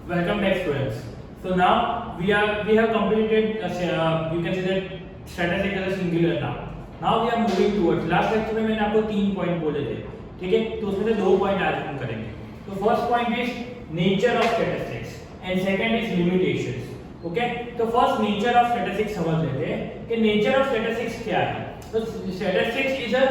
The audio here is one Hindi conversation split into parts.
Welcome back, students. So now we have completed you can say that statistic as a singular now. Now we are moving towards last lecture में मैंने आपको 3 पॉइंट बोले थे, ठीक है? तो उसमें से 2 पॉइंट आज हम करेंगे. तो first point is nature of statistics and second is limitations. Okay, तो फर्स्ट नेचर ऑफ स्टैटिस्टिक्स समझ लेते हैं कि नेचर ऑफ स्टैटिस्टिक्स क्या है. तो statistics is a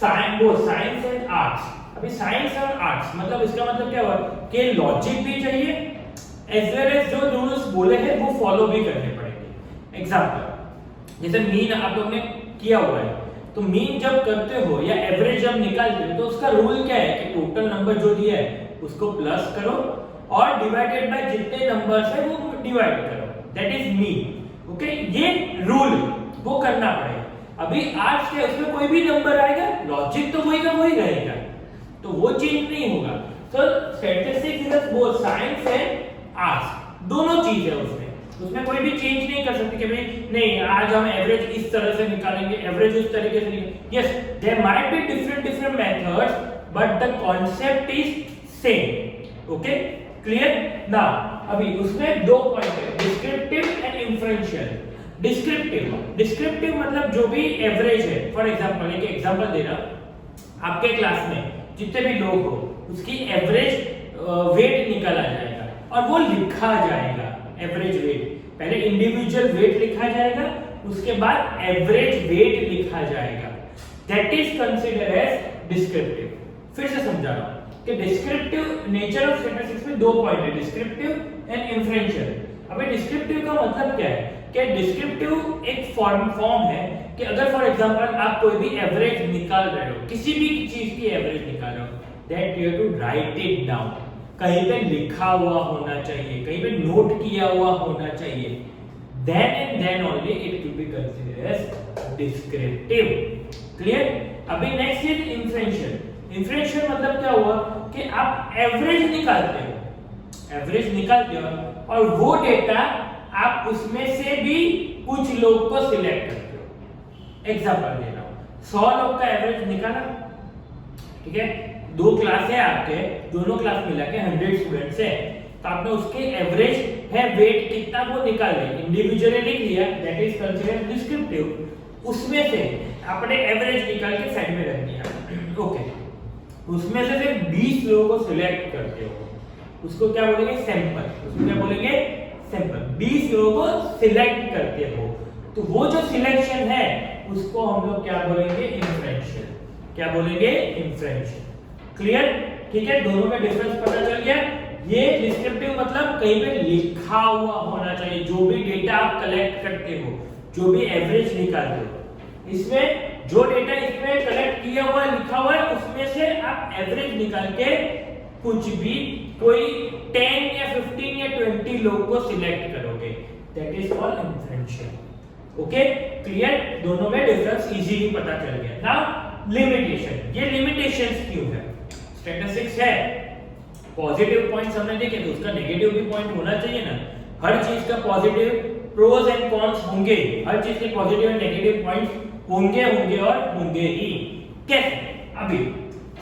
science and arts. अभी साइंस और आर्ट्स मतलब इसका मतलब क्या हुआ कि लॉजिक भी चाहिए एज वेल एज जो रूल्स बोले हैं वो फॉलो भी करने पड़ेंगे. एग्जांपल जैसे मीन आप लोगों ने किया हुआ है, तो मीन जब करते हो या एवरेज जब निकालते हो तो उसका रूल क्या है कि टोटल नंबर जो दिया है उसको प्लस करो और डिवाइडेड बाय जितने नंबर्स है वो डिवाइड करो, दैट इज मीन. ओके, ये रूल वो करना पड़ेगा. अभी आर्ट्स के उसमें कोई भी नंबर आएगा, लॉजिक तो वही का वही रहेगा, तो वो चेंज नहीं होगा. तो statistics is both science and arts, दोनों चीज है उसमें कोई भी चेंज नहीं कर सकते कि भाई नहीं आज हम एवरेज इस तरह से निकालेंगे, एवरेज उस तरीके से निकालेंगे. Yes, there might be different methods but the concept is same. Okay, clear. Now अभी उसमें 2 पॉइंट है, डिस्क्रिप्टिव एंड इन्फ्रेंशियल. डिस्क्रिप्टिव मतलब जो भी एवरेज है. फॉर एग्जांपल एक एग्जांपल दे रहा, आपके क्लास में जितने भी लोग हो उसकी एवरेज वेट निकाला जाएगा और वो लिखा जाएगा. एवरेज वेट पहले इंडिविजुअल वेट लिखा जाएगा, उसके बाद एवरेज वेट लिखा जाएगा. That is considered as descriptive. फिर से समझा रहा हूं कि डिस्क्रिप्टिव नेचर ऑफ स्टैटिस्टिक्स में 2 पॉइंट है, डिस्क्रिप्टिव एंड इन्फ्रेंशियल. अबे डिस्क्रिप्टिव का मतलब क्या है कि डिस्क्रिप्टिव एक फॉर्म है कि अगर फॉर एग्जांपल आप कोई भी एवरेज निकाल रहे हो, किसी भी चीज की एवरेज निकाल रहे हो, that you have to write it down. कहीं पे लिखा हुआ होना चाहिए, कहीं पे नोट किया हुआ होना चाहिए. Then and then only it will be considered as descriptive. Clear. अभी नेक्स्ट इज इन्फ्रेंशियल. इन्फ्रेंशियल मतलब क्या हुआ कि आप एवरेज निकालते हो और वो डेटा आप उसमें से भी कुछ लोग को सिलेक्ट करते हो. एग्जांपल दे रहा हूं, 100 लोग का एवरेज निकाला, ठीक है. 2 क्लास है आपके, दोनों क्लास मिला के 100 स्टूडेंट्स है, तो आपने उसके एवरेज है वेट कितना वो निकाल लिया, इंडिविजुअली लिख लिया, दैट इज कंसीडर्ड डिस्क्रिप्टिव. उसमें से आपने एवरेज निकाल के साइड में रख दिया. ओके, उसमें से सिर्फ 20 लोगों को सिलेक्ट करते हो, उसको क्या बोलेंगे, सैंपल. उसको क्या बोलेंगे, सैंपल. 20 लोगों को सिलेक्ट करते हो, तो वो जो सिलेक्शन है उसको हम लोग क्या बोलेंगे, इन्फ्रेंशियल. क्या बोलेंगे, इन्फ्रेंशियल. क्लियर. ठीक है, दोनों में डिफरेंस पता चल गया. ये डिस्क्रिप्टिव मतलब कहीं पे लिखा हुआ होना चाहिए, जो भी डेटा आप कलेक्ट करते हो, जो भी एवरेज निकालते हो, इसमें जो डेटा इसमें कलेक्ट किया हुआ है, लिखा हुआ है, उसमें से आप एवरेज निकाल के कुछ भी कोई 10 या 15 या 20 लोग को सिलेक्ट करोगे, that is called inferential. Okay, clear. दोनों में डिफरेंस इजीली पता चल गया. Now limitation. ये लिमिटेशंस क्यों है? स्टैटिस्टिक्स है, पॉजिटिव पॉइंट्स हमने देखे तो उसका नेगेटिव भी पॉइंट होना चाहिए ना. हर चीज का पॉजिटिव प्रोस एंड कॉन्स होंगे, हर चीज के पॉजिटिव एंड नेगेटिव पॉइंट्स होंगे और होंगे ही. कैसे? अभी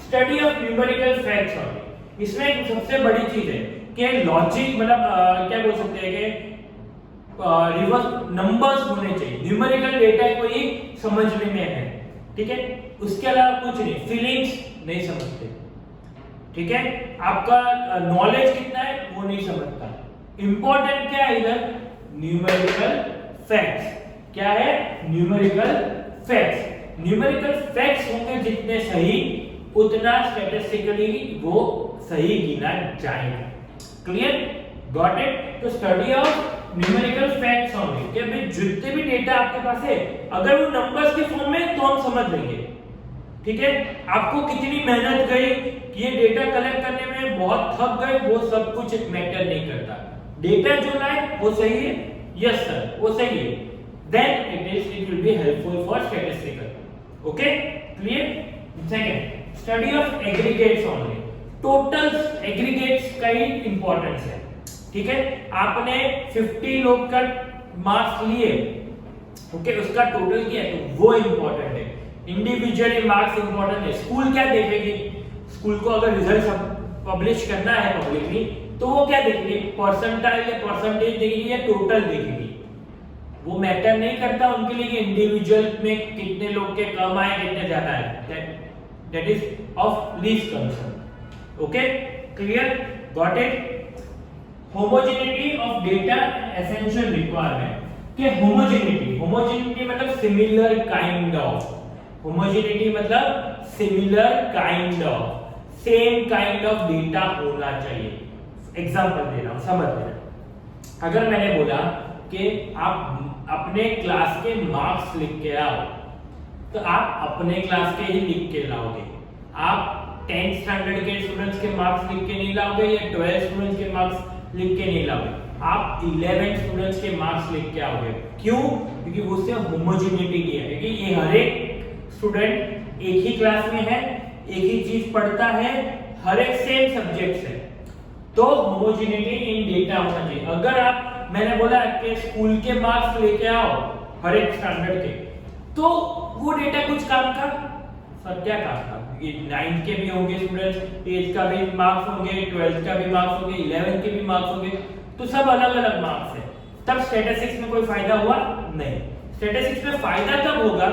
स्टडी ऑफ न्यूमेरिकल फैक्ट्स और इसमें एक सबसे बड़ी चीज है कि लॉजिक मतलब क्या बोल सकते हैं कि रिवर्स नंबर्स होने चाहिए. न्यूमेरिकल डेटा कोई समझने में है, ठीक है, उसके अलावा कुछ नहीं. फीलिंग्स नहीं समझते, ठीक है, आपका नॉलेज कितना है वो नहीं समझता. इंपॉर्टेंट क्या है इधर, न्यूमेरिकल फैक्ट्स. क्या है, न्यूमेरिकल फैक्ट्स. न्यूमेरिकल फैक्ट्स होंगे जितने सही, उतना स्टैटिस्टिकली वो सही गिना जाएगा. Clear, got it. तो स्टडी ऑफ न्यूमेरिकल फैक्ट्स होंगे कि भाई जितने भी डेटा आपके पास है, अगर वो नंबर्स के फॉर्म में तो हम समझ लेंगे, ठीक है. आपको कितनी मेहनत गई, ये डेटा कलेक्ट करने में बहुत थक गए, वो सब कुछ मैटर नहीं करता. डेटा जो लाए वो सही है, यस सर वो सही है, then it will be helpful for statistical. Okay, clear. Second, study of aggregates only. Total aggregates का ही इंपॉर्टेंस है, ठीक है. आपने 50 लोग का मार्क्स लिए, ओके, उसका टोटल किया तो वो इंपॉर्टेंट है. इंडिविजुअली मार्क्स इंपॉर्टेंट है. स्कूल क्या देखेगी, स्कूल को अगर रिजल्ट पब्लिश करना है पब्लिकली तो वो क्या देखेगी, परसेंटाइल या परसेंटेज देखेगी या टोटल देखेगी। वो मैटर नहीं करता उनके लिए कि इंडिविजुअल में कितने लोग के कम आए कितने ज्यादा आए, that is of least concern. Okay, clear, got it. Homogeneity of data essential requirement कि होमोजेनिटी मतलब सिमिलर काइंड ऑफ, होमोजेनिटी मतलब similar kind of, same kind of data होना चाहिए। एग्जांपल दे रहा हूं, समझ लेना। अगर मैंने बोला कि आप अपने क्लास के मार्क्स लिख के आओ, तो आप अपने क्लास के ही लिख के लाओगे। आप 10th स्टैंडर्ड के स्टूडेंट्स के मार्क्स लिख के नहीं लाओगे या 12 स्टूडेंट्स के मार्क्स लिख के नहीं लाओगे, आप 11 स्टूडेंट्स के मार्क्स लिख के आओगे। क्यों? क्योंकि उससे होमोजेनिटी की है, क्योंकि ये हर एक स्टूडेंट एक ही क्लास में है, एक ही चीज पढ़ता है, हर एक सेम सब्जेक्ट है, तो होमोजेनिटी इन डेटा होना चाहिए। अगर आप, मैंने बोला कि स्कूल के मार्क्स लेके आओ हर एक स्टैंडर्ड के, तो वो डेटा कुछ काम का, सर क्या काम का, ये 9th के भी होंगे स्टूडेंट्स, 8th का भी मार्क्स होंगे, 12th का भी मार्क्स होंगे, 11th के भी मार्क्स होंगे, तो सब अलग अलग मार्क्स है। तब स्टैटिस्टिक्स में कोई फायदा हुआ नहीं। स्टैटिस्टिक्स में फायदा तब होगा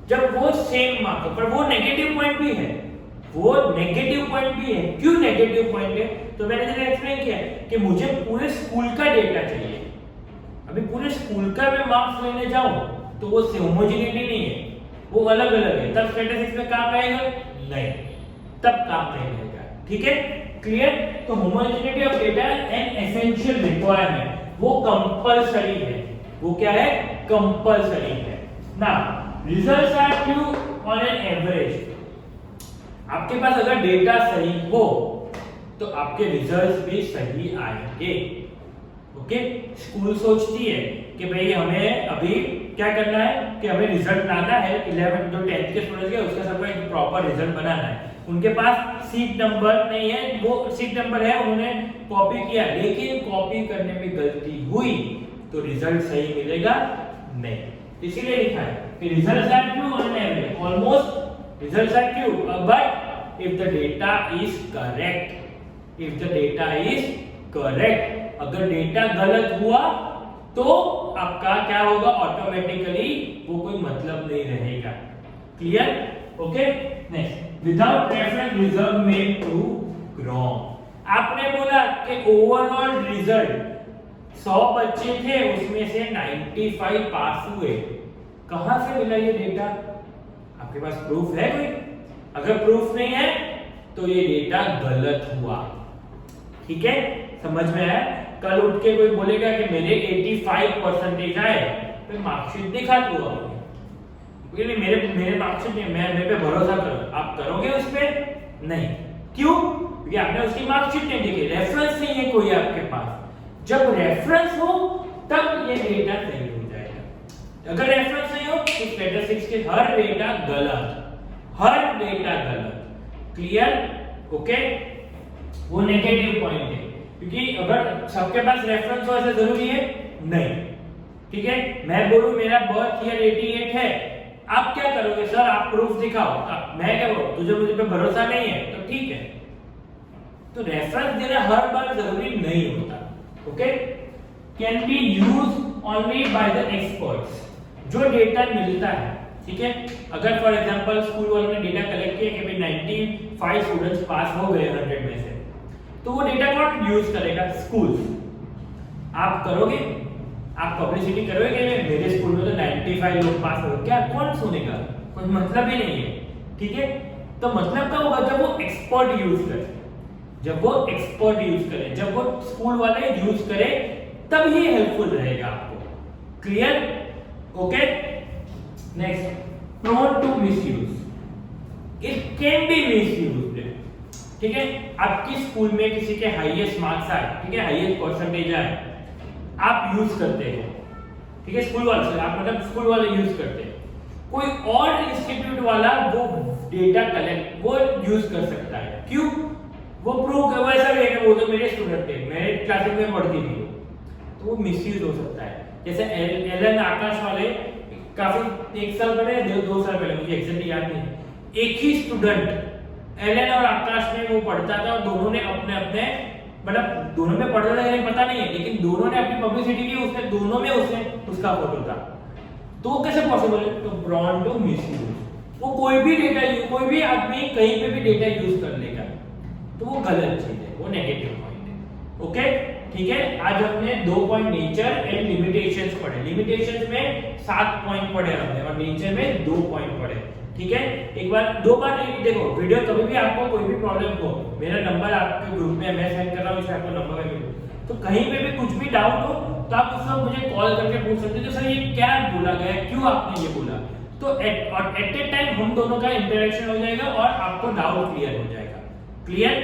जब वो सेम मार्क्स हो, पर वो नेगेटिव पॉइंट भी है, वो नेगेटिव पॉइंट भी है। क्यों नेगेटिव पॉइंट है? तो मैंने जरा एक्सप्लेन किया कि मुझे पूरे स्कूल का डेटा चाहिए। अभी पूरे स्कूल का मैं मार्क्स लेने जाऊं तो वो होमोजेनिटी नहीं है, वो अलग अलग है। तब स्टैटिस्टिक्स में काम आएगा नहीं, तब काम नहीं आएगा। ठीक है, क्लियर। तो homogeneity of data an essential requirement, वो कंपलसरी है। वो क्या है? कंपलसरी है ना। Results are true on an average. आपके पास अगर डेटा सही हो तो आपके रिजल्ट्स भी सही आएंगे। ओके, स्कूल सोचती है कि भाई हमें अभी क्या करना है कि हमें रिजल्ट लाना है, 11 जो 10th के स्टूडेंट्स है उसका सबका एक प्रॉपर रिजल्ट बनाना है। उनके पास सीट नंबर नहीं है, वो सीट नंबर है, उन्होंने कॉपी किया, लेकिन कॉपी करने में गलती हुई तो रिजल्ट सही मिलेगा नहीं। इसीलिए लिखा है कि results are true on average, almost results are true, but if the data is correct, if the data is correct, अगर डेटा गलत हुआ तो आपका क्या होगा, ऑटोमेटिकली वो कोई मतलब नहीं रहेगा। Clear? Okay, next, without reference result में प्रूव रॉन्ग। आपने बोला कि ओवरऑल रिजल्ट 100 बच्चे थे, उसमें से 95 पास हुए। कहां से मिला ये डेटा? आपके पास प्रूफ है कोई? अगर प्रूफ नहीं है तो ये डेटा गलत हुआ। ठीक है, समझ में आया? कल उठ के कोई बोलेगा कि मेरे 85% आए, तो मार्कशीट दिखा दूंगा, मेरे मार्कशीट नहीं, मैं मेरे पे भरोसा करो, आप करोगे उस पे? नहीं। क्यों? क्योंकि आपने उसकी मार्कशीट नहीं देखी, रेफरेंस नहीं है कोई आपके पास। जब रेफरेंस हो तब ये डेटा सही हो जाएगा। अगर रेफरेंस नहीं हो तो स्टैटिस्टिक्स के हर डेटा गलत, हर डेटा गलत। क्लियर? ओके, वो नेगेटिव पॉइंट है, क्योंकि अगर सबके पास रेफरेंस हो ऐसा जरूरी है नहीं। ठीक है, मैं बोलूं मेरा बर्थ ईयर 88 है, आप क्या करोगे? सर आप प्रूफ दिखाओ। मैं क्या बोलूं, तुझे मुझे पे भरोसा नहीं है तो ठीक है। तो रेफरेंस देना हर बार जरूरी नहीं होता। Okay, can be used only by the experts. जो डेटा मिलता है, ठीक है, अगर फॉर एग्जांपल स्कूल वालों ने डेटा कलेक्ट किया कि भाई 95 स्टूडेंट्स पास हो गए 100 में से, तो वो डेटा कौन यूज करेगा? स्कूल। आप करोगे? आप पब्लिसिटी करोगे कि मेरे स्कूल में तो 95 लोग पास हो गए? क्या कौन सुनेगा? कोई मतलब ही नहीं है। ठीक है, तो मतलब क्या होगा? जब वो एक्सपर्ट यूज करे, जब वो एक्सपर्ट यूज करे, जब वो स्कूल वाले यूज करे, तब ये हेल्पफुल रहेगा आपको। Clear? Okay, next, prone to misuse. It can be misused. ठीक है, आपकी स्कूल में किसी के हाईएस्ट मार्क्स आए, ठीक है, हाईएस्ट परसेंटेज आए, आप यूज करते हो, ठीक है, स्कूल वाले से, आप मतलब स्कूल वाले यूज करते हैं, कोई और इंस्टीट्यूट वाला वो डेटा कलेक्ट वो यूज कर सकता है। क्यों? वो प्रूव कर, वैसा भी है कि वो तो मेरे स्टूडेंट थे, मेरे क्लास में पढ़ती थी, तो वो मिसयूज हो सकता है। जैसे एलन आकाश वाले काफी 1 साल पहले, 2 साल पहले, मुझे एग्जैक्टली याद नहीं, एक ही स्टूडेंट एलन और आकाश में वो पढ़ता था, और दोनों ने अपने अपने मतलब दोनों में पढ़ता था नहीं पता नहीं है, लेकिन दोनों ने अपनी पब्लिसिटी की, उसने दोनों में उसने उसका फोटो था, तो वो कैसे पॉसिबल है? तो ब्रॉन्ड टू मिसयूज, वो कोई भी आदमी कहीं पे भी डेटा यूज कर लेगा, तो वो गलत चीज है, वो नेगेटिव पॉइंट है। ओके ठीक है, आज हमने 2 पॉइंट नेचर एंड लिमिटेशंस पढ़े। लिमिटेशंस में 7 पॉइंट पढ़े हमने और नेचर में 2 पॉइंट पढ़े। ठीक है, एक बार 2 बार देखो वीडियो, कभी भी आपको कोई भी प्रॉब्लम हो, मेरा नंबर आपके ग्रुप में मैं सेंड कर रहा हूं, इसमें आपको नंबर मिलेगा, तो कहीं पे भी कुछ भी डाउट हो तो आप उस वक्त मुझे कॉल करके पूछ सकते हो कि सर ये क्या बोला गया, क्यों आपने ये बोला, तो एट ए टाइम हम दोनों का इंटरेक्शन हो जाएगा और आपको डाउट क्लियर हो जाएगा। क्लियर?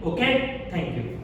Okay, thank you.